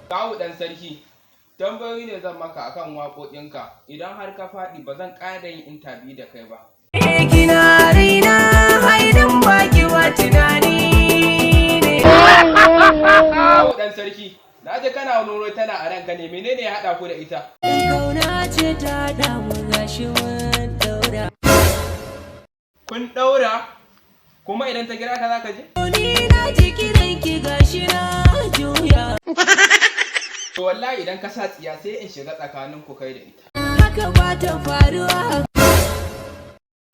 Kawu ɗan sarki, tambayoyi ne zan maka akan waƙoƙinka. Idan har ka faɗi ba zan ƙara yin intabi da kai ba. Kina raina haidan baki wa tunani ne. Kawu ɗan sarki, na ji kana nuro tana a ranka ne, menene ya haɗa ku da ita? Kauna ce ta damu gashi mun daura. Kun ɗaura? Kuma idan ta kira ka za ka je? Ni na ji kiranki gashi na juya. To wallahi idan ka sa tsiya sai in shiga tsakanin ku kai da ita. Haka ba ta faruwa.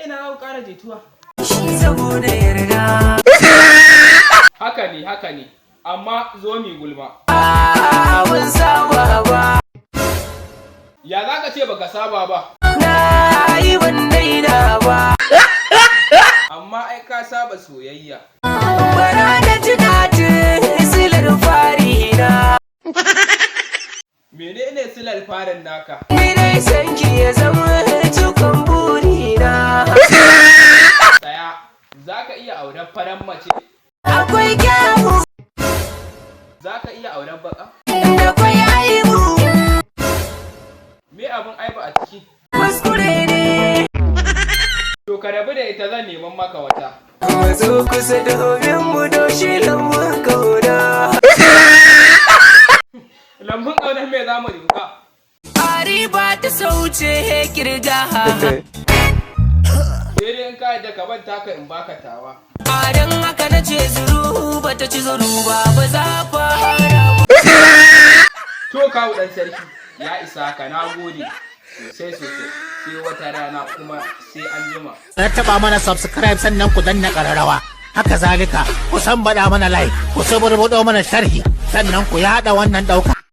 Ina za ku ƙara jituwa. Shi saboda yarda. Haka ne, amma zo mi gulma. Ban saba ba. Ya za ka ce baka saba ba? Na yi ban daina ba. Amma ai ka saba soyayya. Bara da tunatin silar fari na. Menene silar farin naka? Ni dai san ki ya zama cikon burina. Tsaya, za ka iya auren faran mace? Akwai kyawu. Za ka iya auren baka? Da kwai aibu. Me abin aibu a ciki? Kuskure ne. To ka rabu da ita zan neman maka wata. Mazo kusa domin mu doshi lambun kauna. Lambun ƙaunar me za mu rinka? Ari ba ta sauce kirga. Sai dai in ka yadda ka ban taka in baka tawa. A dan haka na ce zuru ba ta ci zuru ba za fara. To kawu ɗan sarki, ya isa ka, na gode sosai sai wata rana kuma sai an jima. Na taba mana subscribe sannan ku danna ƙararrawa. Haka zalika ku san bada mana like, ku saburbudo mana sharhi sannan ku yada wannan ɗauka.